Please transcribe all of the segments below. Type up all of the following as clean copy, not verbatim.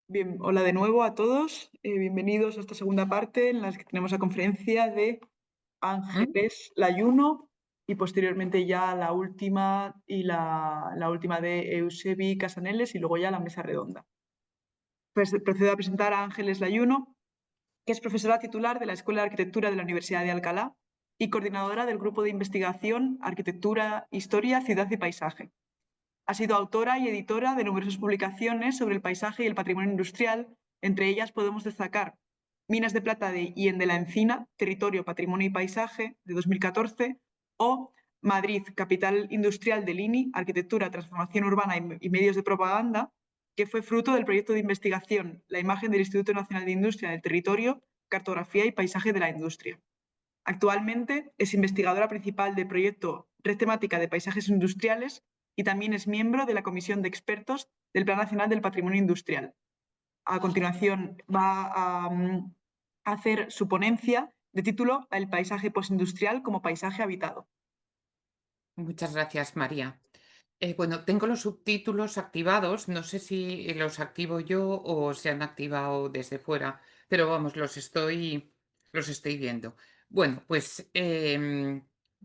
Bien, hola de nuevo a todos. Bienvenidos a esta segunda parte en la que tenemos la conferencia de ¿Mm? Ángeles Layuno y posteriormente ya la última la última de Eusebi Casaneles y luego ya la mesa redonda. Pues procedo a presentar a Ángeles Layuno, que es profesora titular de la Escuela de Arquitectura de la Universidad de Alcalá y coordinadora del Grupo de Investigación Arquitectura, Historia, Ciudad y Paisaje. Ha sido autora y editora de numerosas publicaciones sobre el paisaje y el patrimonio industrial. Entre ellas podemos destacar Minas de Plata de Hien de la Encina, Territorio, Patrimonio y Paisaje, de 2014, o Madrid, Capital Industrial del INI, Arquitectura, Transformación Urbana y Medios de Propaganda, que fue fruto del proyecto de investigación La imagen del Instituto Nacional de Industria del Territorio, Cartografía y Paisaje de la Industria. Actualmente es investigadora principal del proyecto Red Temática de Paisajes Industriales y también es miembro de la Comisión de Expertos del Plan Nacional del Patrimonio Industrial. A continuación va a hacer su ponencia de título El paisaje postindustrial como paisaje habitado. Muchas gracias, María. Bueno, tengo los subtítulos activados. No sé si los activo yo o se han activado desde fuera, pero vamos, los estoy viendo. Bueno, pues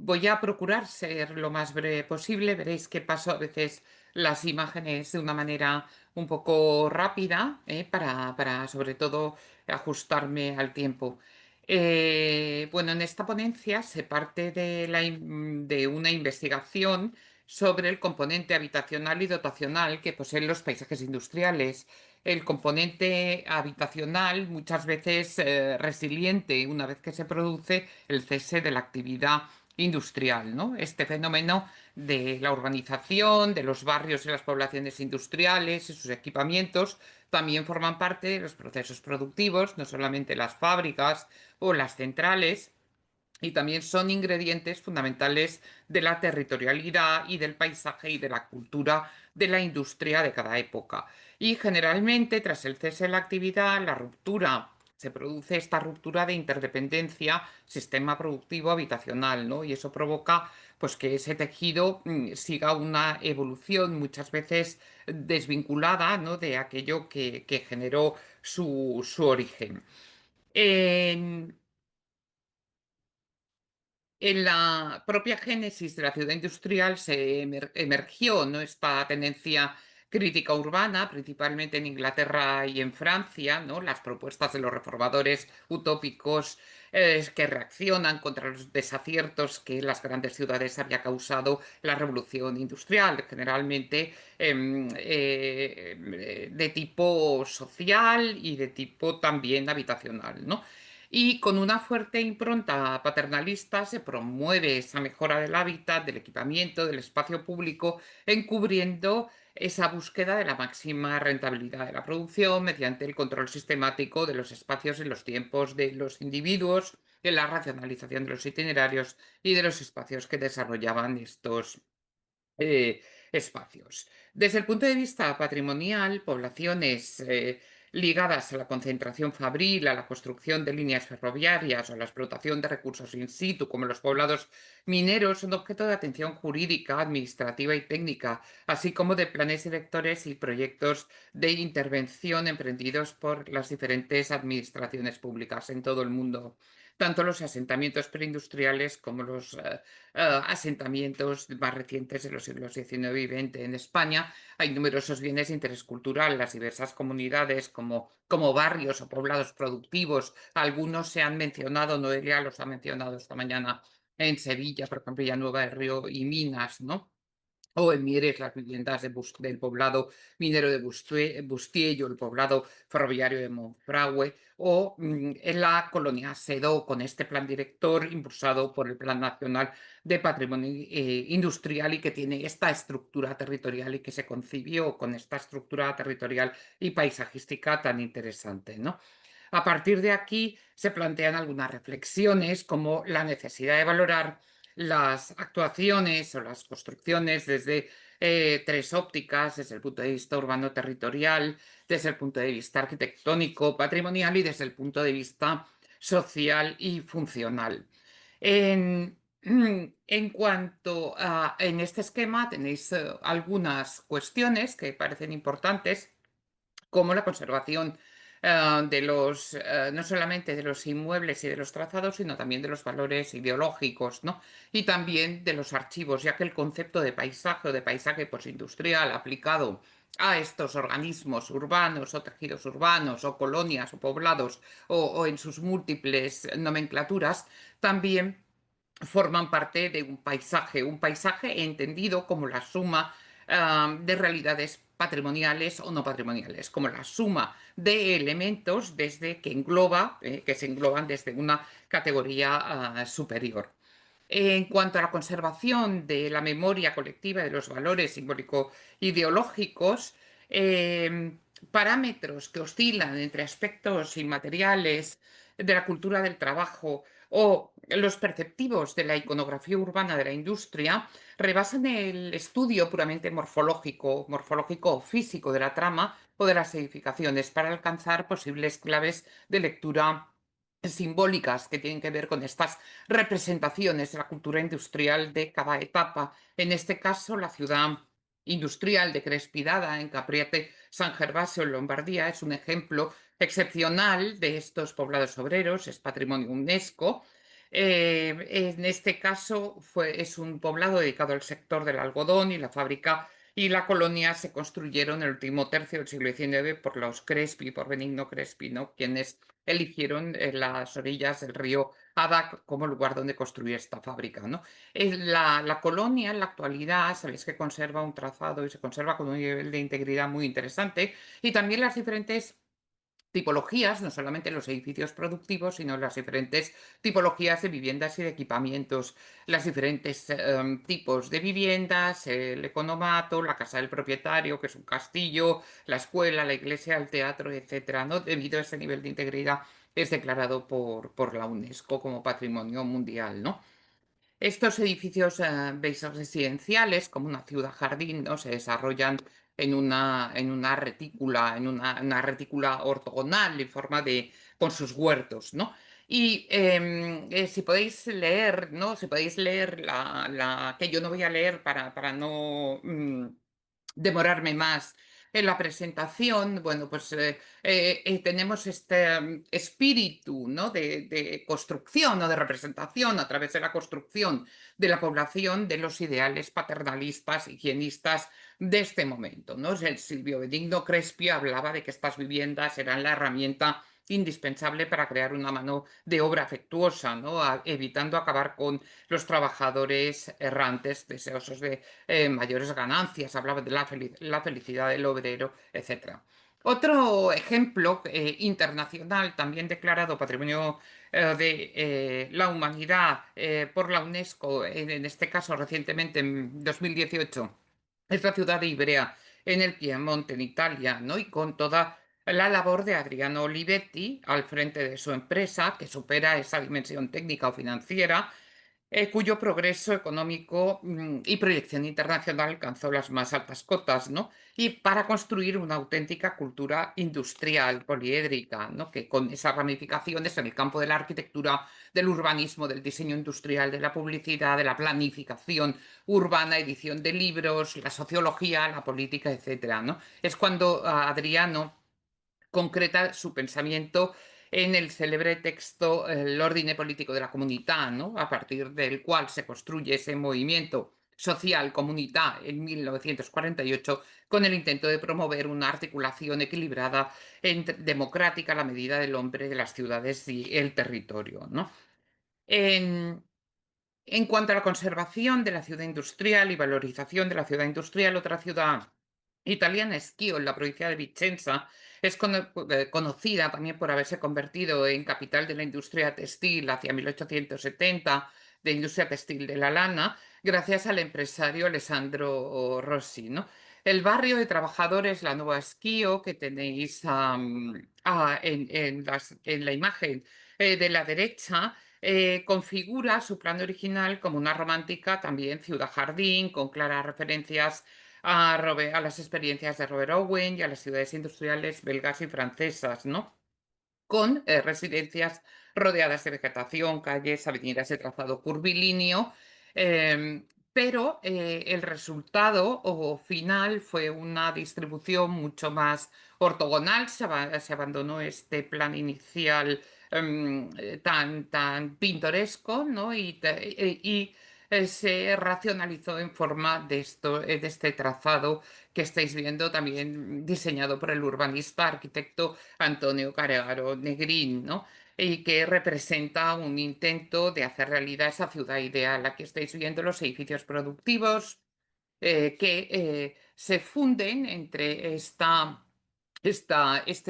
voy a procurar ser lo más breve posible. Veréis que paso a veces las imágenes de una manera un poco rápida, para sobre todo ajustarme al tiempo. Bueno, en esta ponencia se parte de una investigación sobre el componente habitacional y dotacional que poseen los paisajes industriales. El componente habitacional, muchas veces resiliente una vez que se produce el cese de la actividad industrial, ¿no? Este fenómeno de la urbanización, de los barrios y las poblaciones industriales y sus equipamientos también forman parte de los procesos productivos, no solamente las fábricas o las centrales, y también son ingredientes fundamentales de la territorialidad y del paisaje y de la cultura de la industria de cada época. Y generalmente, tras el cese de la actividad, se produce esta ruptura de interdependencia sistema productivo habitacional, ¿no? Y eso provoca pues que ese tejido siga una evolución muchas veces desvinculada, ¿no?, de aquello que generó su origen. En, En la propia génesis de la ciudad industrial se emergió, ¿no?, esta tendencia crítica urbana, principalmente en Inglaterra y en Francia, ¿no? Las propuestas de los reformadores utópicos que reaccionan contra los desaciertos que las grandes ciudades había causado la revolución industrial, generalmente de tipo social y de tipo también habitacional, ¿no? Y con una fuerte impronta paternalista se promueve esa mejora del hábitat, del equipamiento, del espacio público, encubriendo esa búsqueda de la máxima rentabilidad de la producción mediante el control sistemático de los espacios y los tiempos de los individuos, de la racionalización de los itinerarios y de los espacios que desarrollaban estos eh, espacios. Desde el punto de vista patrimonial, poblaciones ligadas a la concentración fabril, a la construcción de líneas ferroviarias o a la explotación de recursos in situ, como los poblados mineros, son objeto de atención jurídica, administrativa y técnica, así como de planes directores y proyectos de intervención emprendidos por las diferentes administraciones públicas en todo el mundo. Tanto los asentamientos preindustriales como los asentamientos más recientes de los siglos XIX y XX. En España hay numerosos bienes de interés cultural, las diversas comunidades como barrios o poblados productivos. Algunos se han mencionado, Noelia los ha mencionado esta mañana en Sevilla, por ejemplo, Villanueva del Río y Minas, ¿no? O en Mieres, las viviendas del poblado minero de Bustiello, el poblado ferroviario de Monfragüe, o en la colonia Sedó, con este plan director impulsado por el Plan Nacional de Patrimonio Industrial y que tiene esta estructura territorial y que se concibió con esta estructura territorial y paisajística tan interesante, ¿no? A partir de aquí se plantean algunas reflexiones como la necesidad de valorar las actuaciones o las construcciones desde tres ópticas, desde el punto de vista urbano-territorial, desde el punto de vista arquitectónico, patrimonial y desde el punto de vista social y funcional. En, en cuanto en este esquema tenéis algunas cuestiones que parecen importantes. como la conservación de los, no solamente de los inmuebles y de los trazados, sino también de los valores ideológicos, ¿no? Y también de los archivos, ya que el concepto de paisaje o de paisaje postindustrial aplicado a estos organismos urbanos o tejidos urbanos o colonias o poblados o en sus múltiples nomenclaturas, también forman parte de un paisaje entendido como la suma de realidades patrimoniales o no patrimoniales, como la suma de elementos desde que engloba, que se engloban desde una categoría superior. En cuanto a la conservación de la memoria colectiva de los valores simbólico-ideológicos, parámetros que oscilan entre aspectos inmateriales de la cultura del trabajo o los perceptivos de la iconografía urbana de la industria rebasan el estudio puramente morfológico, morfológico o físico de la trama o de las edificaciones para alcanzar posibles claves de lectura simbólicas que tienen que ver con estas representaciones de la cultura industrial de cada etapa. En este caso, la ciudad industrial de Crespidada, en Capriate San Gervasio, en Lombardía, es un ejemplo excepcional de estos poblados obreros, es patrimonio UNESCO. En este caso es un poblado dedicado al sector del algodón y la fábrica y la colonia se construyeron en el último tercio del siglo XIX por los Crespi, por Benigno Crespi, ¿no? Quienes eligieron las orillas del río Ada como lugar donde construir esta fábrica, ¿no? La colonia en la actualidad, sabéis que conserva un trazado y se conserva con un nivel de integridad muy interesante y también las diferentes tipologías, no solamente los edificios productivos, sino las diferentes tipologías de viviendas y de equipamientos, las diferentes tipos de viviendas, el economato, la casa del propietario, que es un castillo, la escuela, la iglesia, el teatro, etcétera, ¿no? Debido a ese nivel de integridad es declarado por la UNESCO como patrimonio mundial, ¿no? Estos edificios, veis, residenciales, como una ciudad jardín, ¿no? Se desarrollan en una retícula ortogonal en forma de, con sus huertos, ¿no? Y si podéis leer, ¿no? Si podéis leer que yo no voy a leer para no demorarme más en la presentación, bueno, pues tenemos este espíritu, ¿no? de construcción o de representación a través de la construcción de la población de los ideales paternalistas, higienistas de este momento, ¿no? El Silvio Benigno Crespi hablaba de que estas viviendas eran la herramienta indispensable para crear una mano de obra afectuosa, ¿no? Evitando acabar con los trabajadores errantes deseosos de mayores ganancias, hablaba de la felicidad del obrero, etcétera. Otro ejemplo internacional, también declarado Patrimonio de la Humanidad por la UNESCO, en este caso recientemente en 2018, es la ciudad de Ivrea, en el Piemonte, en Italia, ¿no? Y con toda la labor de Adriano Olivetti al frente de su empresa, que supera esa dimensión técnica o financiera, cuyo progreso económico y proyección internacional alcanzó las más altas cotas, ¿no? Y para construir una auténtica cultura industrial poliédrica, ¿no? Que con esas ramificaciones en el campo de la arquitectura, del urbanismo, del diseño industrial, de la publicidad, de la planificación urbana, edición de libros, la sociología, la política, etcétera, ¿no? Es cuando Adriano concreta su pensamiento en el célebre texto L'ordine politico de la comunità, ¿no? A partir del cual se construye ese movimiento social comunità en 1948 con el intento de promover una articulación equilibrada democrática a la medida del hombre de las ciudades y el territorio, ¿no? En, en cuanto a la conservación de la ciudad industrial y valorización de la ciudad industrial, otra ciudad italiana, Schio, en la provincia de Vicenza, es conocida también por haberse convertido en capital de la industria textil hacia 1870, de industria textil de la lana, gracias al empresario Alessandro Rossi, ¿no? El barrio de trabajadores, la Nueva Schio, que tenéis en la imagen de la derecha, configura su plan original como una romántica también ciudad-jardín, con claras referencias a las experiencias de Robert Owen y a las ciudades industriales belgas y francesas, ¿no? Con residencias rodeadas de vegetación, calles, avenidas de trazado curvilíneo, em, pero el resultado final fue una distribución mucho más ortogonal. Se abandonó este plan inicial tan pintoresco, ¿no? Se racionalizó en forma de este trazado que estáis viendo, también diseñado por el urbanista arquitecto Antonio Carregaro Negrín, ¿no? Y que representa un intento de hacer realidad esa ciudad ideal. Aquí estáis viendo los edificios productivos que se funden entre este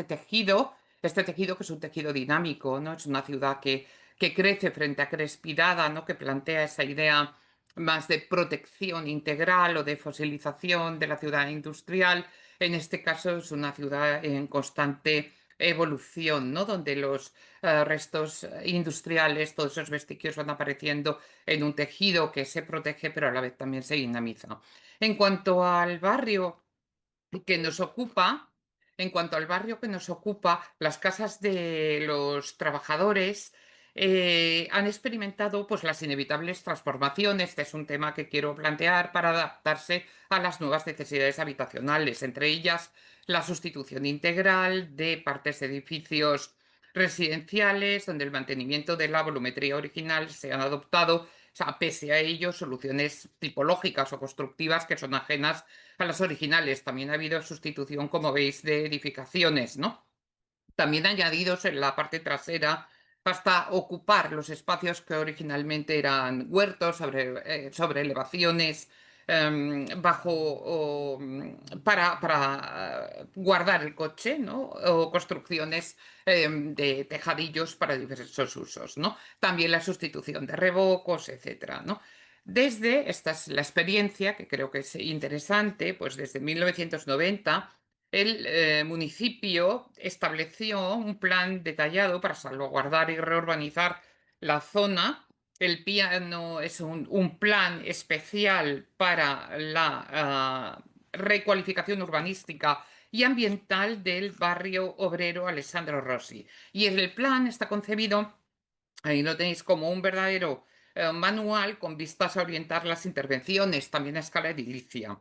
tejido que es un tejido dinámico, ¿no? Es una ciudad que crece frente a Crespirada, ¿no? Que plantea esa idea más de protección integral o de fosilización de la ciudad industrial. En este caso es una ciudad en constante evolución, ¿no? Donde los restos industriales, todos esos vestigios van apareciendo en un tejido que se protege, pero a la vez también se dinamiza. En cuanto al barrio que nos ocupa, en cuanto al barrio que nos ocupa, las casas de los trabajadores han experimentado pues, las inevitables transformaciones. Este es un tema que quiero plantear para adaptarse a las nuevas necesidades habitacionales, entre ellas la sustitución integral de partes de edificios residenciales, donde el mantenimiento de la volumetría original se han adoptado, o sea, pese a ello, soluciones tipológicas o constructivas que son ajenas a las originales. También ha habido sustitución, como veis, de edificaciones, ¿no? También añadidos en la parte trasera hasta ocupar los espacios que originalmente eran huertos sobre elevaciones para guardar el coche, ¿no? O construcciones de tejadillos para diversos usos, ¿no? También la sustitución de revocos, etcétera, ¿no? Esta es la experiencia, que creo que es interesante, pues desde 1990 el municipio estableció un plan detallado para salvaguardar y reurbanizar la zona. El piano es un plan especial para la recualificación urbanística y ambiental del barrio obrero Alessandro Rossi. Y el plan está concebido, ahí lo tenéis, como un verdadero manual con vistas a orientar las intervenciones, también a escala edilicia.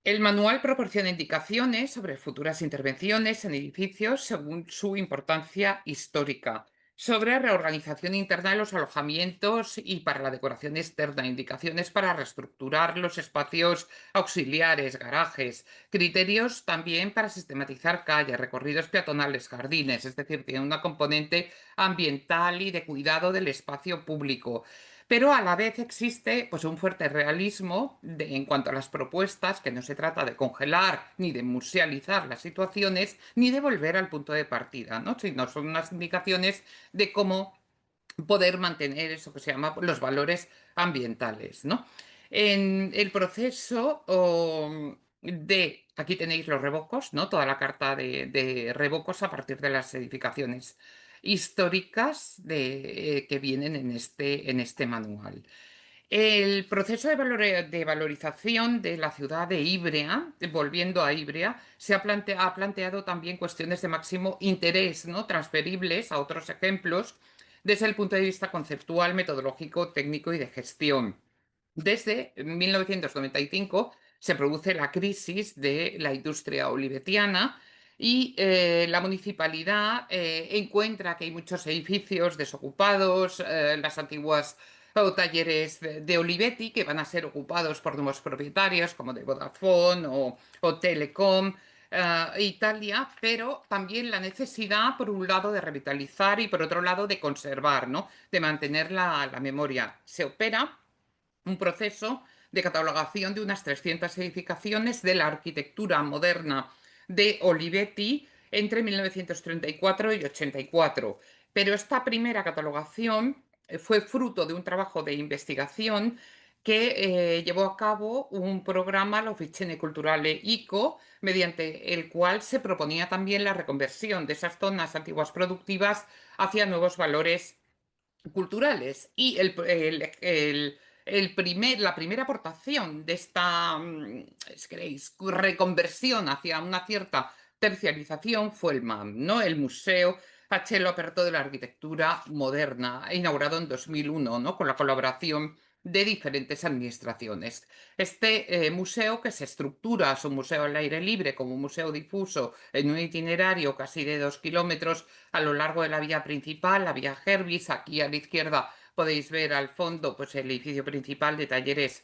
El manual proporciona indicaciones sobre futuras intervenciones en edificios según su importancia histórica, sobre reorganización interna de los alojamientos y para la decoración externa, indicaciones para reestructurar los espacios auxiliares, garajes, criterios también para sistematizar calles, recorridos peatonales, jardines, es decir, tiene una componente ambiental y de cuidado del espacio público. Pero a la vez existe pues, un fuerte realismo en cuanto a las propuestas, que no se trata de congelar ni de musealizar las situaciones, ni de volver al punto de partida, ¿no? Sino son unas indicaciones de cómo poder mantener eso que se llama los valores ambientales, ¿no? En el proceso aquí tenéis los revocos, ¿no? Toda la carta de revocos a partir de las edificaciones históricas que vienen en este manual. El proceso de valorización de la ciudad de Ivrea, volviendo a Ivrea, ha planteado también cuestiones de máximo interés, ¿no? Transferibles a otros ejemplos desde el punto de vista conceptual, metodológico, técnico y de gestión. Desde 1995 se produce la crisis de la industria olivetiana y la municipalidad encuentra que hay muchos edificios desocupados, las antiguas talleres de Olivetti que van a ser ocupados por nuevos propietarios como de Vodafone o Telecom. Italia, pero también la necesidad, por un lado, de revitalizar y por otro lado, de conservar, ¿no? De mantener la memoria. Se opera un proceso de catalogación de unas 300 edificaciones de la arquitectura moderna de Olivetti entre 1934 y 84. Pero esta primera catalogación fue fruto de un trabajo de investigación que llevó a cabo un programa, la Officine Culturale ICO, mediante el cual se proponía también la reconversión de esas zonas antiguas productivas hacia nuevos valores culturales. Y la primera aportación de esta, si queréis, reconversión hacia una cierta terciarización fue el MAM, ¿no? El Museo H. Aperto de la Arquitectura Moderna, inaugurado en 2001, ¿no? Con la colaboración de diferentes administraciones. Este museo, que se estructura, es un museo al aire libre, como un museo difuso, en un itinerario casi de 2 kilómetros a lo largo de la vía principal, la vía Gervis. Aquí a la izquierda podéis ver al fondo pues, el edificio principal de talleres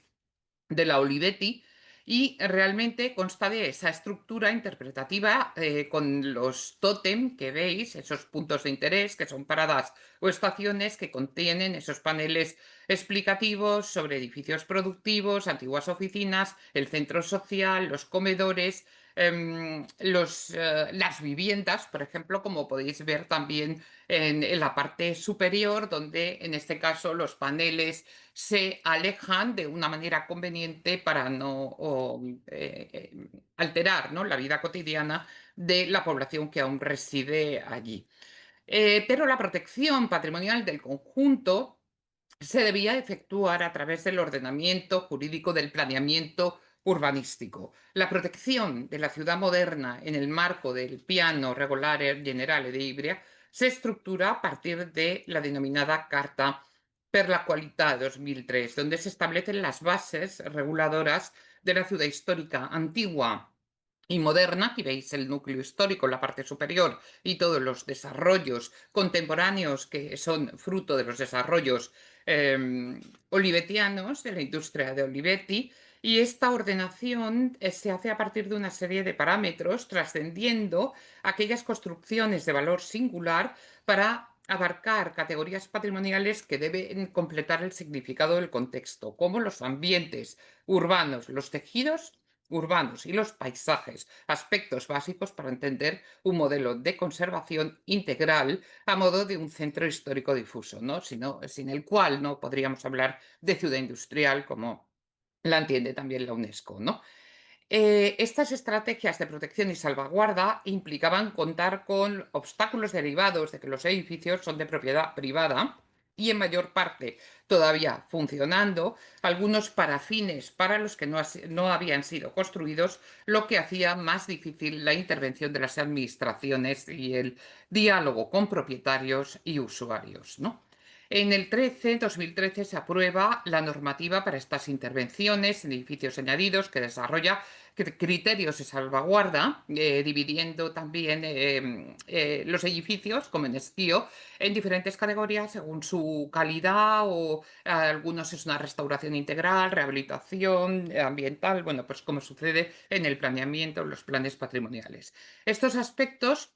de la Olivetti, y realmente consta de esa estructura interpretativa con los tótem que veis, esos puntos de interés que son paradas o estaciones que contienen esos paneles explicativos sobre edificios productivos, antiguas oficinas, el centro social, los comedores, las viviendas, por ejemplo, como podéis ver también en la parte superior, donde en este caso los paneles se alejan de una manera conveniente para no alterar, ¿no?, la vida cotidiana de la población que aún reside allí. Pero la protección patrimonial del conjunto se debía efectuar a través del ordenamiento jurídico del planeamiento urbanístico. La protección de la ciudad moderna en el marco del Piano Regolare Generale de Ibria se estructura a partir de la denominada Carta per la Qualità 2003, donde se establecen las bases reguladoras de la ciudad histórica antigua y moderna. Aquí veis el núcleo histórico, la parte superior, y todos los desarrollos contemporáneos que son fruto de los desarrollos olivetianos, de la industria de Olivetti. Y esta ordenación se hace a partir de una serie de parámetros, trascendiendo aquellas construcciones de valor singular para abarcar categorías patrimoniales que deben completar el significado del contexto, como los ambientes urbanos, los tejidos urbanos y los paisajes, aspectos básicos para entender un modelo de conservación integral a modo de un centro histórico difuso, ¿no? Sin el cual no podríamos hablar de ciudad industrial como la entiende también la UNESCO, ¿no? Estas estrategias de protección y salvaguarda implicaban contar con obstáculos derivados de que los edificios son de propiedad privada y en mayor parte todavía funcionando, algunos para fines para los que no habían sido construidos, lo que hacía más difícil la intervención de las administraciones y el diálogo con propietarios y usuarios, ¿no? En el 2013 se aprueba la normativa para estas intervenciones en edificios añadidos, que desarrolla criterios de salvaguarda, dividiendo también los edificios, como en esquío, en diferentes categorías según su calidad, o algunos es una restauración integral, rehabilitación ambiental, bueno, pues como sucede en el planeamiento, los planes patrimoniales. Estos aspectos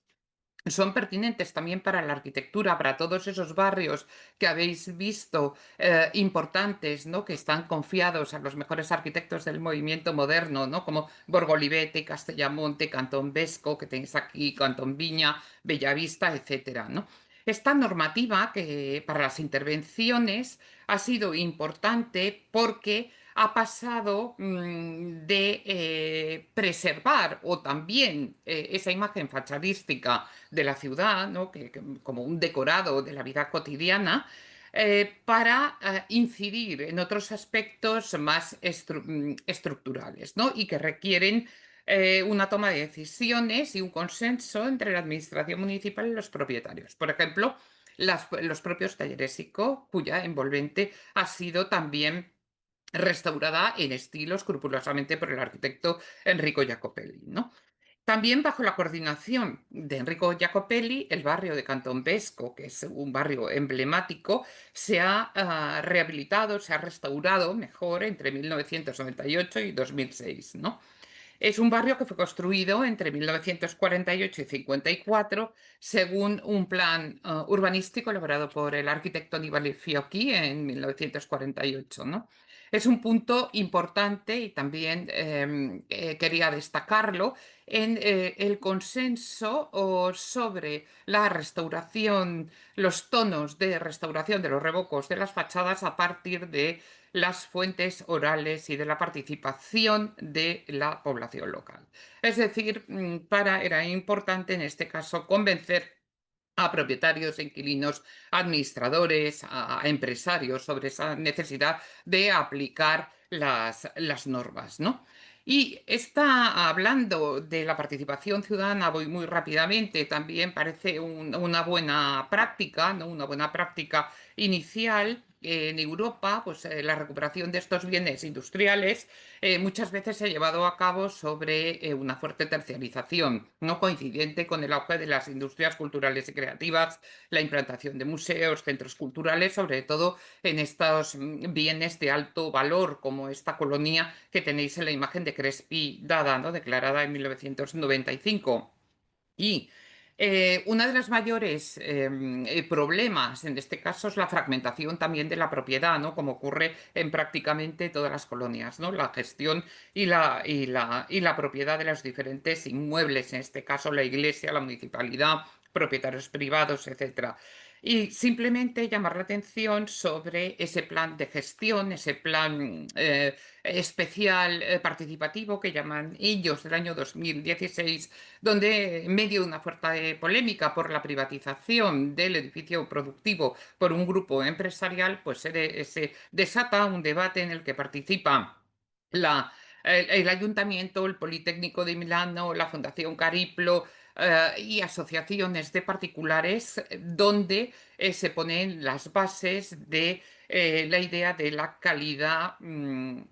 son pertinentes también para la arquitectura, para todos esos barrios que habéis visto importantes, ¿no?, que están confiados a los mejores arquitectos del movimiento moderno, ¿no?, como Borgo Olivetti, Castellamonte, Cantón Vesco, que tenéis aquí, Cantón Viña, Bellavista, etcétera, ¿no? Esta normativa que para las intervenciones ha sido importante porque ha pasado de preservar, o también esa imagen fachadística de la ciudad, ¿no?, como un decorado de la vida cotidiana, para incidir en otros aspectos más estructurales, ¿no?, y que requieren una toma de decisiones y un consenso entre la administración municipal y los propietarios. Por ejemplo, los propios talleres ICO, cuya envolvente ha sido también restaurada en estilo escrupulosamente por el arquitecto Enrico Jacopelli, ¿no? También bajo la coordinación de Enrico Jacopelli, el barrio de Cantón Vesco, que es un barrio emblemático, se ha rehabilitado, se ha restaurado mejor entre 1998 y 2006, ¿no? Es un barrio que fue construido entre 1948 y 54 según un plan urbanístico elaborado por el arquitecto Annibale Fiocchi en 1948, ¿no? Es un punto importante, y también quería destacarlo, en el consenso sobre la restauración, los tonos de restauración de los revocos de las fachadas a partir de las fuentes orales y de la participación de la población local. Es decir, era importante en este caso convencer a propietarios, inquilinos, administradores, a empresarios sobre esa necesidad de aplicar las normas, ¿no? Y está hablando de la participación ciudadana, voy muy rápidamente, también parece una buena práctica, ¿no?, una buena práctica inicial, en Europa, pues la recuperación de estos bienes industriales muchas veces se ha llevado a cabo sobre una fuerte terciarización, no coincidente con el auge de las industrias culturales y creativas, la implantación de museos, centros culturales, sobre todo en estos bienes de alto valor, como esta colonia que tenéis en la imagen de Crespi Dada, ¿no? Declarada en 1995. Y una de las mayores problemas en este caso es la fragmentación también de la propiedad, ¿no? Como ocurre en prácticamente todas las colonias, ¿no? La gestión y la propiedad de los diferentes inmuebles, en este caso la iglesia, la municipalidad, propietarios privados, etcétera. Y simplemente llamar la atención sobre ese plan de gestión, ese plan especial participativo que llaman ellos del año 2016, donde en medio de una fuerte polémica por la privatización del edificio productivo por un grupo empresarial, pues se desata un debate en el que participa la, el Ayuntamiento, el Politécnico de Milano, la Fundación Cariplo y asociaciones de particulares, donde se ponen las bases de la idea de la calidad de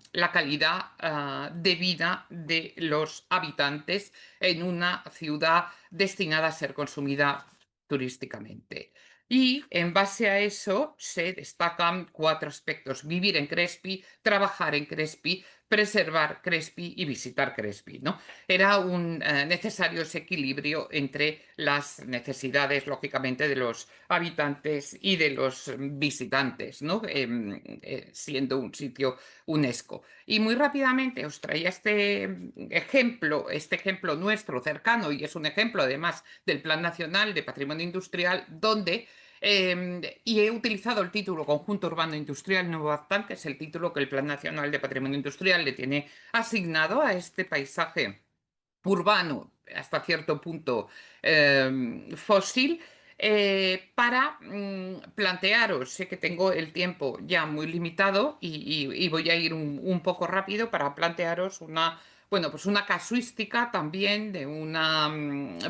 vida de los habitantes en una ciudad destinada a ser consumida turísticamente. Y en base a eso se destacan 4 aspectos: vivir en Crespi, trabajar en Crespi, preservar Crespi y visitar Crespi, ¿no? Era un necesario ese equilibrio entre las necesidades, lógicamente, de los habitantes y de los visitantes, ¿no? Siendo un sitio UNESCO. Y muy rápidamente os traía este ejemplo nuestro cercano, y es un ejemplo además del Plan Nacional de Patrimonio Industrial, donde y he utilizado el título Conjunto Urbano Industrial Nuevo Baztán, que es el título que el Plan Nacional de Patrimonio Industrial le tiene asignado a este paisaje urbano, hasta cierto punto fósil, para plantearos, sé que tengo el tiempo ya muy limitado y voy a ir un poco rápido para plantearos bueno, pues una casuística también de una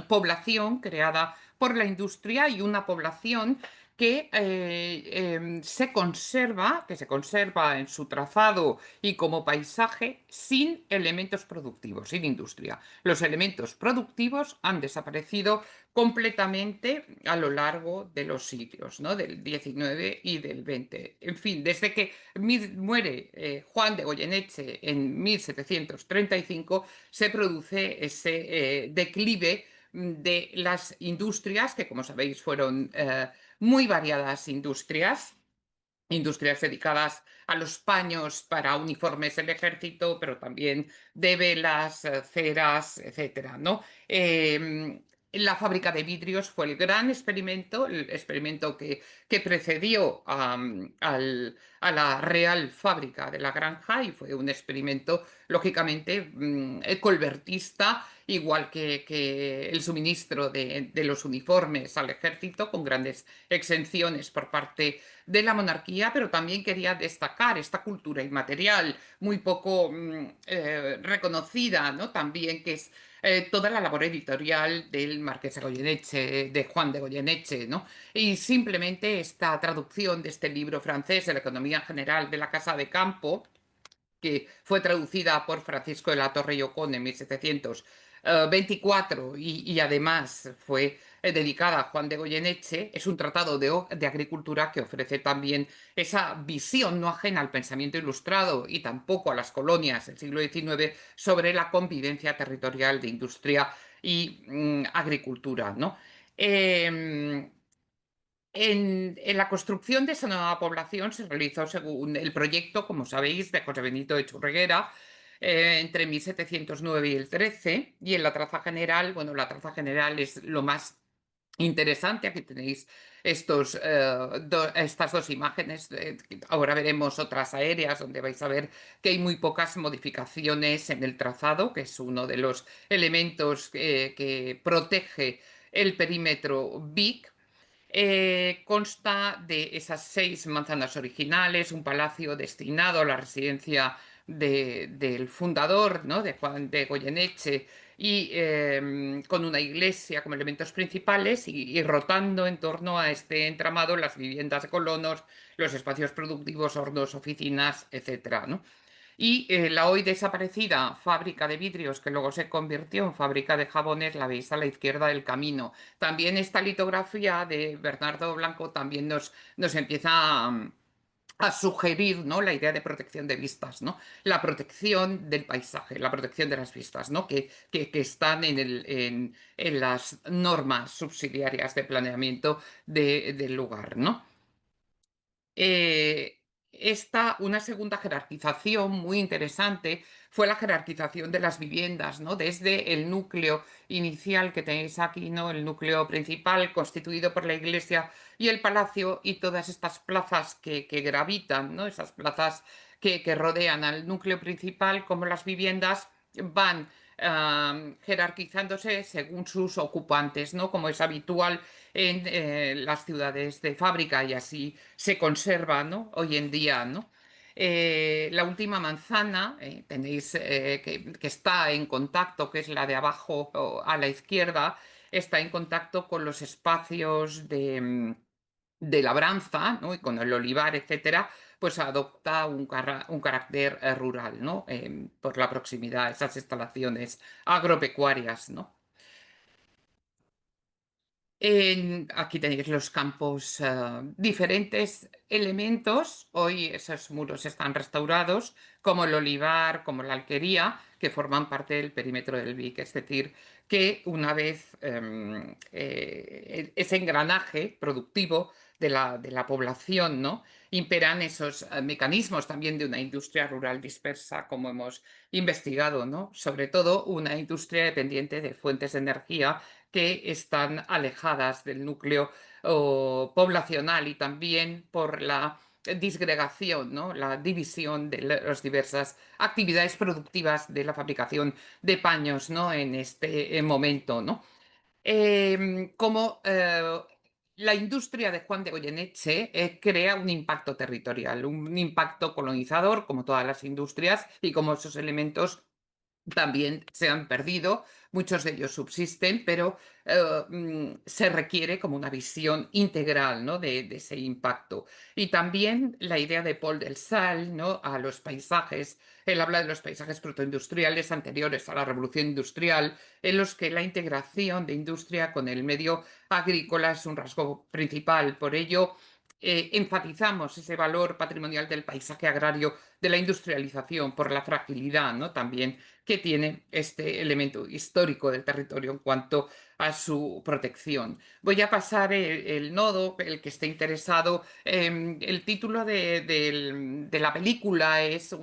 población creada por la industria y una población que se conserva en su trazado y como paisaje sin elementos productivos, sin industria. Los elementos productivos han desaparecido completamente a lo largo de los siglos, ¿no? Del XIX y del XX. En fin, desde que muere Juan de Goyeneche en 1735, se produce ese declive de las industrias, que como sabéis fueron muy variadas industrias dedicadas a los paños para uniformes del ejército, pero también de velas, ceras, etcétera, ¿no? La fábrica de vidrios fue el experimento que precedió a la real fábrica de la granja, y fue un experimento, lógicamente, colbertista, igual que el suministro de los uniformes al ejército, con grandes exenciones por parte de la monarquía, pero también quería destacar esta cultura inmaterial muy poco reconocida, ¿no? También, que es toda la labor editorial del Marqués de Goyeneche, de Juan de Goyeneche, ¿no? Y simplemente esta traducción de este libro francés de la Economía General de la Casa de Campo, que fue traducida por Francisco de la Torre y Ocón en 1724 y además fue dedicada a Juan de Goyeneche, es un tratado de agricultura que ofrece también esa visión no ajena al pensamiento ilustrado y tampoco a las colonias del siglo XIX sobre la convivencia territorial de industria y agricultura, ¿no? Eh, en la construcción de esa nueva población se realizó según el proyecto, como sabéis, de José Benito de Churreguera, entre 1709 y el 13, y en la traza general, bueno, la traza general es lo más interesante. Aquí tenéis estas 2 imágenes. Ahora veremos otras aéreas donde vais a ver que hay muy pocas modificaciones en el trazado, que es uno de los elementos que protege el perímetro BIC. Consta de esas 6 manzanas originales, un palacio destinado a la residencia del fundador, ¿no? De Juan de Goyeneche, y con una iglesia como elementos principales y rotando en torno a este entramado las viviendas de colonos, los espacios productivos, hornos, oficinas, etcétera, ¿no? Y la hoy desaparecida fábrica de vidrios, que luego se convirtió en fábrica de jabones, la veis a la izquierda del camino. También esta litografía de Bernardo Blanco también nos empieza a sugerir, ¿no?, la idea de protección de vistas, ¿no? La protección del paisaje, la protección de las vistas, ¿no? Que están en las normas subsidiarias de planeamiento del lugar, ¿no? Eh, una segunda jerarquización muy interesante fue la jerarquización de las viviendas, ¿no? Desde el núcleo inicial que tenéis aquí, ¿no? El núcleo principal constituido por la iglesia y el palacio y todas estas plazas que gravitan, ¿no? Esas plazas que rodean al núcleo principal, como las viviendas van jerarquizándose según sus ocupantes, ¿no? Como es habitual en las ciudades de fábrica y así se conserva, ¿no?, hoy en día, ¿no? La última manzana, tenéis que está en contacto, que es la de abajo a la izquierda, está en contacto con los espacios de labranza, ¿no?, y con el olivar, etcétera, pues adopta un carácter rural, ¿no? Por la proximidad a esas instalaciones agropecuarias, ¿no? Aquí tenéis los campos, diferentes elementos. Hoy esos muros están restaurados, como el olivar, como la alquería, que forman parte del perímetro del Vic. Es decir, que una vez ese engranaje productivo de la población, ¿no?, imperan esos mecanismos también de una industria rural dispersa, como hemos investigado, ¿no? Sobre todo una industria dependiente de fuentes de energía que están alejadas del núcleo poblacional y también por la disgregación, ¿no?, la división de las diversas actividades productivas de la fabricación de paños, ¿no?, en este momento, ¿no? Como la industria de Juan de Goyeneche crea un impacto territorial, un impacto colonizador, como todas las industrias, y como esos elementos también se han perdido, muchos de ellos subsisten, pero se requiere como una visión integral, ¿no?, de ese impacto. Y también la idea de Paul del Sal, ¿no?, a los paisajes. Él habla de los paisajes protoindustriales anteriores a la revolución industrial, en los que la integración de industria con el medio agrícola es un rasgo principal. Por ello, enfatizamos ese valor patrimonial del paisaje agrario, de la industrialización, por la fragilidad, ¿no?, también que tiene este elemento histórico del territorio en cuanto a su protección. Voy a pasar el nodo, el que esté interesado. El título de la película es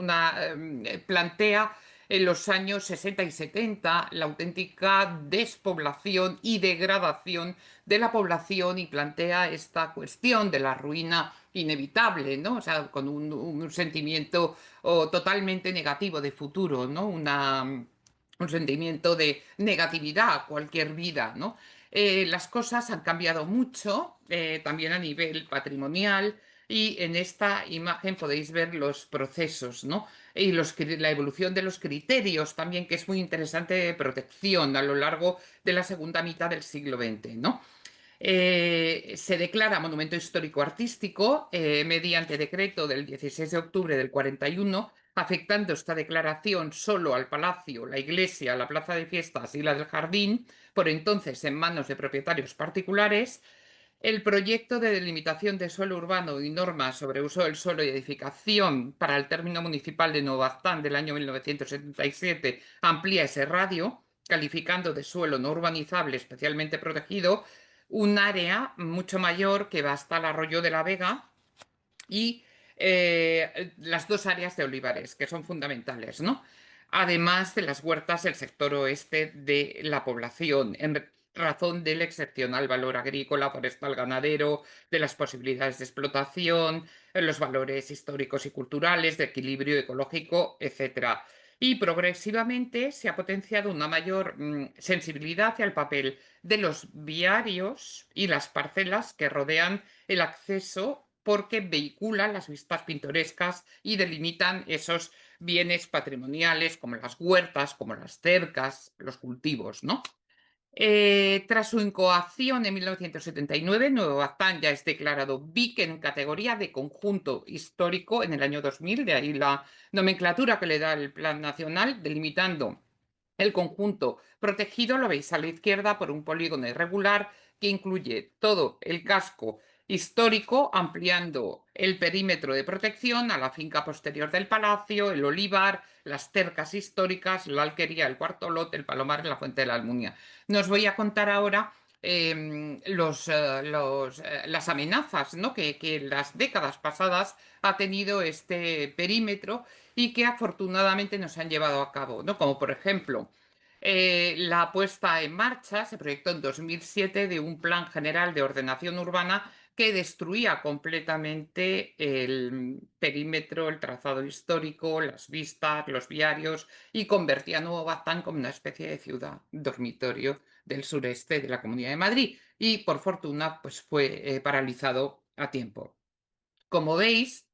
plantea en los años 60 y 70 la auténtica despoblación y degradación de la población y plantea esta cuestión de la ruina inevitable, ¿no? O sea, con un sentimiento totalmente negativo de futuro, ¿no? Un sentimiento de negatividad a cualquier vida, ¿no? Las cosas han cambiado mucho, también a nivel patrimonial, y en esta imagen podéis ver los procesos, ¿no? Y la evolución de los criterios también, que es muy interesante, de protección a lo largo de la segunda mitad del siglo XX, ¿no? Se declara monumento histórico artístico mediante decreto del 16 de octubre del 41, afectando esta declaración solo al palacio, la iglesia, la plaza de fiestas y la del jardín, por entonces en manos de propietarios particulares. El proyecto de delimitación de suelo urbano y normas sobre uso del suelo y edificación para el término municipal de Novaztán del año 1977 amplía ese radio, calificando de suelo no urbanizable especialmente protegido un área mucho mayor que va hasta el Arroyo de la Vega y las dos áreas de olivares, que son fundamentales, ¿no? Además de las huertas del sector oeste de la población, en razón del excepcional valor agrícola, forestal, ganadero, de las posibilidades de explotación, los valores históricos y culturales, de equilibrio ecológico, etcétera. Y progresivamente se ha potenciado una mayor sensibilidad hacia el papel de los viarios y las parcelas que rodean el acceso porque vehiculan las vistas pintorescas y delimitan esos bienes patrimoniales como las huertas, como las cercas, los cultivos, ¿no? Tras su incoación en 1979, Nuevo Baztán ya es declarado BIC en categoría de conjunto histórico en el año 2000, de ahí la nomenclatura que le da el Plan Nacional, delimitando el conjunto protegido, lo veis a la izquierda, por un polígono irregular que incluye todo el casco histórico, ampliando el perímetro de protección a la finca posterior del palacio, el olivar, las cercas históricas, la alquería, el cuarto lote, el palomar y la fuente de la Almunia. Nos voy a contar ahora las amenazas, ¿no?, que en las décadas pasadas ha tenido este perímetro y que afortunadamente nos han llevado a cabo, ¿no? Como por ejemplo, la puesta en marcha, se proyectó en 2007, de un plan general de ordenación urbana que destruía completamente el perímetro, el trazado histórico, las vistas, los viarios, y convertía a Nuevo Baztán como una especie de ciudad dormitorio del sureste de la Comunidad de Madrid. Y por fortuna, pues fue paralizado a tiempo. Como veis,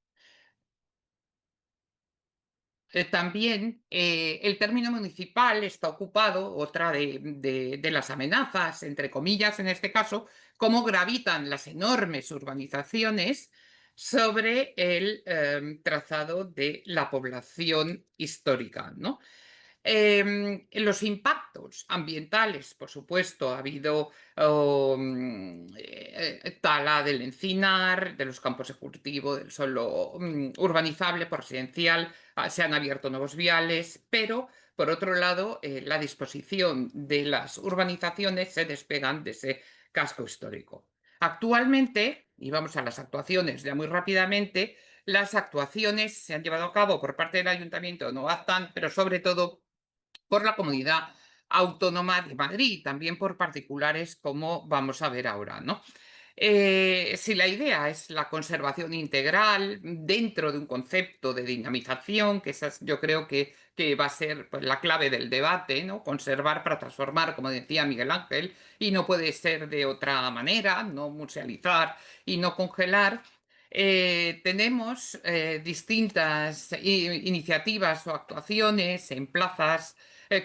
también el término municipal está ocupado, otra de las amenazas, entre comillas en este caso, cómo gravitan las enormes urbanizaciones sobre el trazado de la población histórica, ¿no? Los impactos ambientales, por supuesto, ha habido tala del encinar, de los campos de cultivo, del suelo urbanizable, por residencial, se han abierto nuevos viales, pero por otro lado, la disposición de las urbanizaciones se despegan de ese casco histórico. Actualmente, y vamos a las actuaciones ya muy rápidamente, las actuaciones se han llevado a cabo por parte del Ayuntamiento, no Baztán, pero sobre todo por la Comunidad Autónoma de Madrid, también por particulares, como vamos a ver ahora, ¿no? Si la idea es la conservación integral dentro de un concepto de dinamización, que esa yo creo que va a ser, pues, la clave del debate, ¿no? Conservar para transformar, como decía Miguel Ángel, y no puede ser de otra manera, no musealizar y no congelar. Tenemos distintas iniciativas o actuaciones en plazas,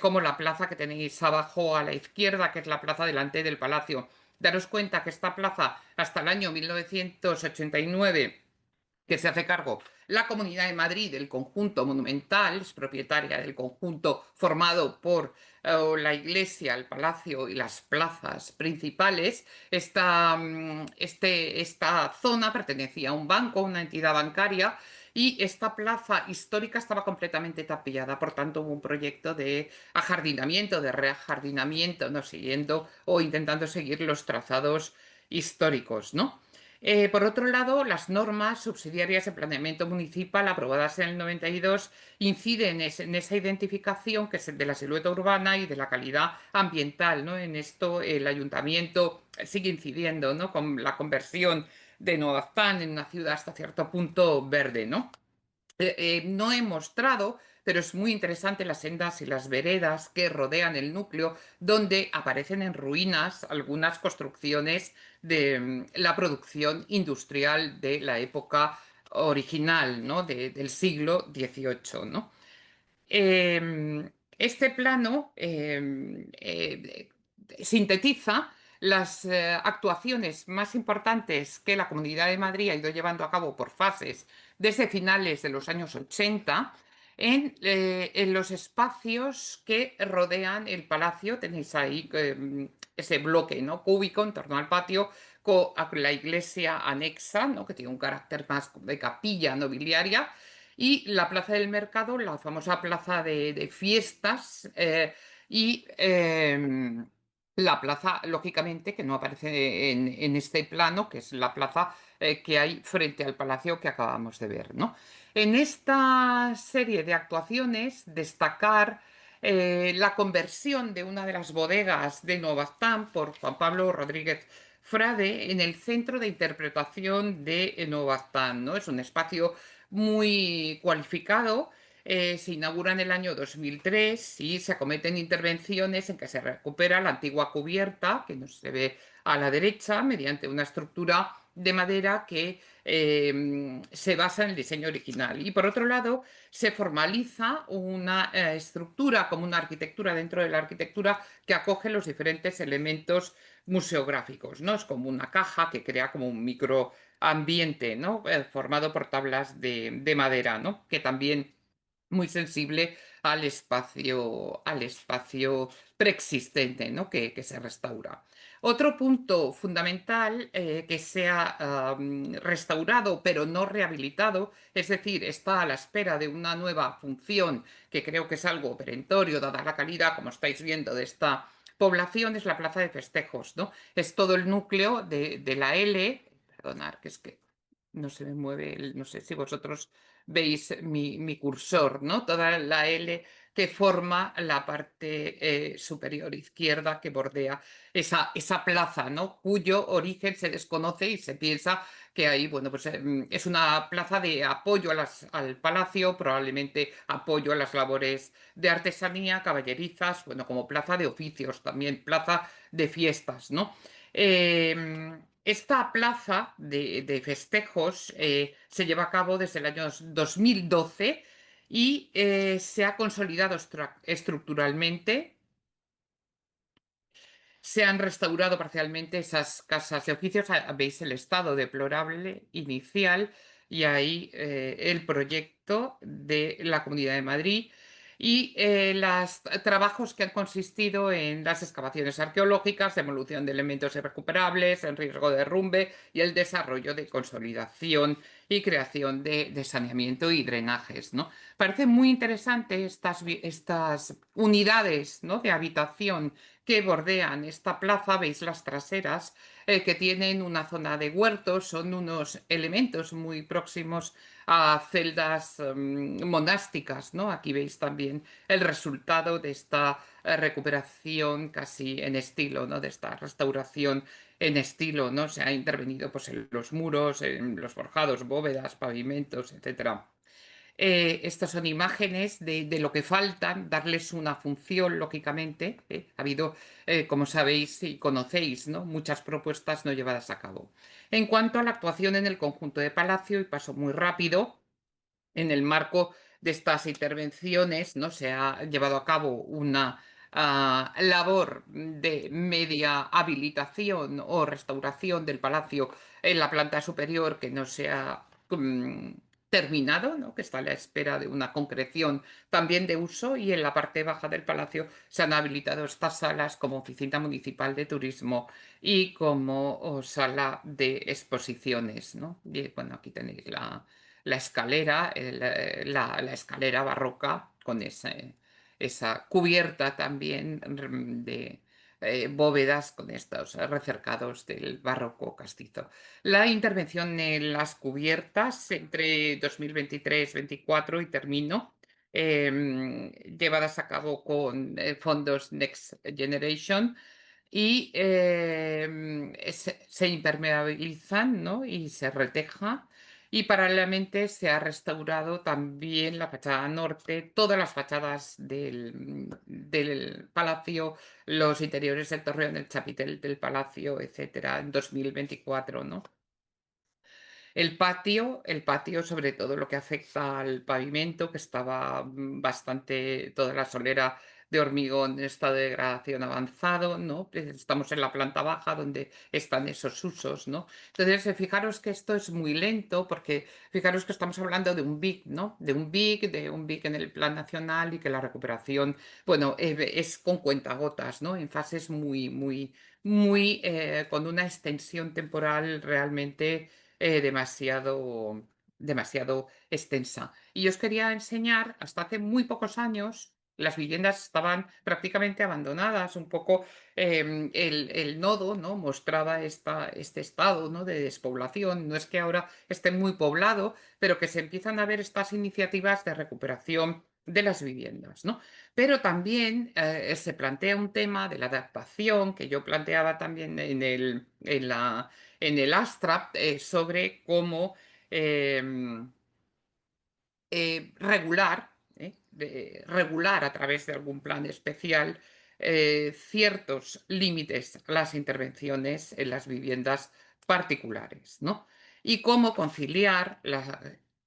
como la plaza que tenéis abajo a la izquierda, que es la plaza delante del Palacio. Daros cuenta que esta plaza, hasta el año 1989, que se hace cargo la Comunidad de Madrid del conjunto monumental, es propietaria del conjunto formado por la iglesia, el palacio y las plazas principales. Esta zona pertenecía a un banco, a una entidad bancaria, y esta plaza histórica estaba completamente tapiada. Por tanto, hubo un proyecto de ajardinamiento, de reajardinamiento, ¿no?, siguiendo o intentando seguir los trazados históricos, ¿no? Por otro lado, las normas subsidiarias de planeamiento municipal aprobadas en el 92 inciden en esa identificación, que es de la silueta urbana y de la calidad ambiental, ¿no? En esto el ayuntamiento sigue incidiendo, ¿no?, con la conversión de Nueva Baztán en una ciudad hasta cierto punto verde, ¿no? No he mostrado, pero es muy interesante, las sendas y las veredas que rodean el núcleo, donde aparecen en ruinas algunas construcciones de la producción industrial de la época original, ¿no?, del siglo XVIII, ¿no? Este plano sintetiza las actuaciones más importantes que la Comunidad de Madrid ha ido llevando a cabo por fases desde finales de los años 80 en los espacios que rodean el palacio. Tenéis ahí ese bloque, ¿no?, cúbico en torno al patio, con la iglesia anexa, ¿no?, que tiene un carácter más de capilla nobiliaria, y la Plaza del Mercado, la famosa plaza de fiestas, y la plaza, lógicamente, que no aparece en este plano, que es la plaza que hay frente al palacio que acabamos de ver, ¿no? En esta serie de actuaciones, destacar la conversión de una de las bodegas de Nueva Baztán por Juan Pablo Rodríguez Frade en el centro de interpretación de Nueva Baztán, ¿no? Es un espacio muy cualificado. Se inaugura en el año 2003 y se acometen intervenciones en que se recupera la antigua cubierta, que no se ve a la derecha, mediante una estructura de madera que se basa en el diseño original. Y por otro lado, se formaliza una estructura como una arquitectura dentro de la arquitectura que acoge los diferentes elementos museográficos, ¿no? Es como una caja que crea como un microambiente, ¿no? Formado por tablas de madera, ¿no? Que también muy sensible al espacio preexistente, ¿no? Que se restaura. Otro punto fundamental que se ha restaurado pero no rehabilitado, es decir, está a la espera de una nueva función, que creo que es algo perentorio, dada la calidad, como estáis viendo, de esta población, es la plaza de festejos, ¿no? Es todo el núcleo de la L, perdonad, que es que no se me mueve, no sé si vosotros veis mi cursor, ¿no? Toda la L que forma la parte superior izquierda que bordea esa plaza, ¿no? Cuyo origen se desconoce y se piensa que ahí, bueno, pues es una plaza de apoyo al palacio, probablemente apoyo a las labores de artesanía, caballerizas, bueno, como plaza de oficios, también plaza de fiestas, ¿no? Esta plaza de festejos se lleva a cabo desde el año 2012 y se ha consolidado estructuralmente. Se han restaurado parcialmente esas casas de oficios. Veis el estado deplorable inicial y ahí el proyecto de la Comunidad de Madrid y los trabajos que han consistido en las excavaciones arqueológicas, demolición de elementos irrecuperables, en riesgo de derrumbe y el desarrollo de consolidación y creación de saneamiento y drenajes, ¿no? Parece muy interesante estas unidades, ¿no? de habitación que bordean esta plaza, veis las traseras, que tienen una zona de huertos, son unos elementos muy próximos a celdas monásticas, ¿no? Aquí veis también el resultado de esta recuperación casi en estilo, ¿no? De esta restauración en estilo, ¿no? Se ha intervenido pues, en los muros, en los forjados, bóvedas, pavimentos, etcétera. Estas son imágenes de lo que faltan, darles una función, lógicamente. Ha habido, como sabéis y conocéis, ¿no? muchas propuestas no llevadas a cabo. En cuanto a la actuación en el conjunto de Palacio, y paso muy rápido, en el marco de estas intervenciones, ¿no? se ha llevado a cabo una labor de media habilitación o restauración del palacio en la planta superior que no se ha terminado, ¿no? que está a la espera de una concreción también de uso, y en la parte baja del palacio se han habilitado estas salas como oficina municipal de turismo y como sala de exposiciones, ¿no? Y bueno, aquí tenéis la escalera, la escalera barroca con esa cubierta también de bóvedas con estos recercados del barroco castizo. La intervención en las cubiertas entre 2023-24 y termino, llevadas a cabo con fondos Next Generation y se impermeabilizan, ¿no? y se reteja. Y paralelamente se ha restaurado también la fachada norte, todas las fachadas del palacio, los interiores del torreón, el chapitel del palacio, etcétera, en 2024, ¿no? El patio, sobre todo lo que afecta al pavimento, que estaba bastante, toda la solera de hormigón en estado de degradación avanzado, ¿no? Estamos en la planta baja donde están esos usos, ¿no? Entonces, fijaros que esto es muy lento porque fijaros que estamos hablando de un BIC, ¿no? De un BIC en el plan nacional y que la recuperación, bueno, es con cuentagotas, ¿no? En fases con una extensión temporal realmente demasiado extensa. Y os quería enseñar, hasta hace muy pocos años, las viviendas estaban prácticamente abandonadas, un poco el nodo, ¿no? mostraba este estado, ¿no? de despoblación. No es que ahora esté muy poblado, pero que se empiezan a ver estas iniciativas de recuperación de las viviendas, ¿no? Pero también se plantea un tema de la adaptación que yo planteaba también en el Astrap, sobre cómo em, regular a través de algún plan especial ciertos límites a las intervenciones en las viviendas particulares, ¿no? y cómo conciliar la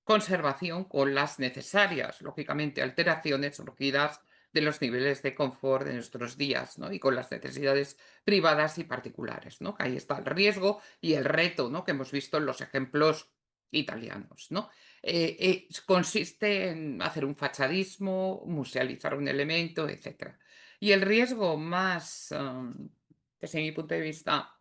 conservación con las necesarias, lógicamente, alteraciones surgidas de los niveles de confort de nuestros días, ¿no? Y con las necesidades privadas y particulares, ¿no? Que ahí está el riesgo y el reto, ¿no? Que hemos visto en los ejemplos italianos, ¿no? Consiste en hacer un fachadismo, musealizar un elemento, etcétera. Y el riesgo más, desde mi punto de vista,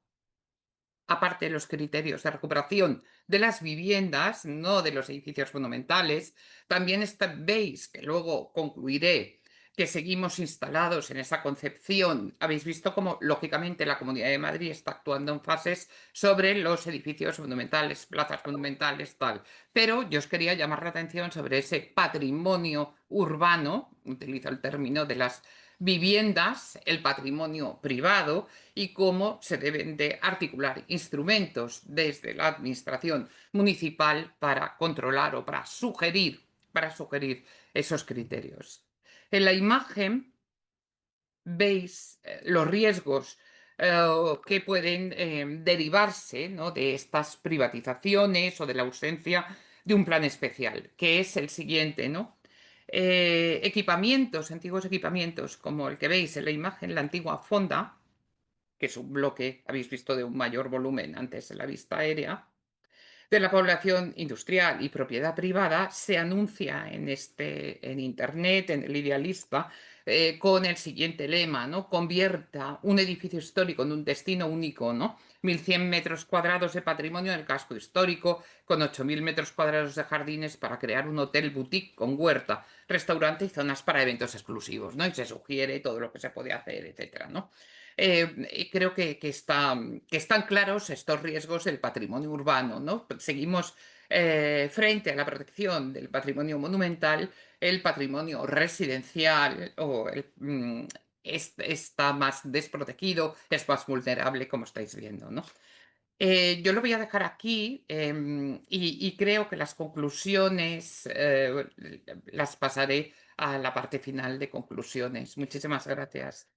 aparte de los criterios de recuperación de las viviendas, no de los edificios monumentales, también veis que luego concluiré que seguimos instalados en esa concepción. Habéis visto cómo, lógicamente, la Comunidad de Madrid está actuando en fases sobre los edificios monumentales, plazas monumentales, tal. Pero yo os quería llamar la atención sobre ese patrimonio urbano, utilizo el término de las viviendas, el patrimonio privado, y cómo se deben de articular instrumentos desde la administración municipal para controlar o para sugerir esos criterios. En la imagen veis los riesgos que pueden derivarse, ¿no?, de estas privatizaciones o de la ausencia de un plan especial, que es el siguiente, ¿no? Equipamientos, antiguos equipamientos, como el que veis en la imagen, la antigua fonda, que es un bloque, habéis visto, de un mayor volumen antes en la vista aérea, de la población industrial y propiedad privada, se anuncia en Internet, en el Idealista, con el siguiente lema, ¿no? Convierta un edificio histórico en un destino único, ¿no? 1.100 metros cuadrados de patrimonio en el casco histórico, con 8.000 metros cuadrados de jardines para crear un hotel boutique con huerta, restaurante y zonas para eventos exclusivos, ¿no? Y se sugiere todo lo que se puede hacer, etcétera, ¿no? Creo que están claros estos riesgos del patrimonio urbano, ¿no? Seguimos frente a la protección del patrimonio monumental, el patrimonio residencial está más desprotegido, es más vulnerable, como estáis viendo, ¿no? Yo lo voy a dejar aquí y creo que las conclusiones las pasaré a la parte final de conclusiones. Muchísimas gracias.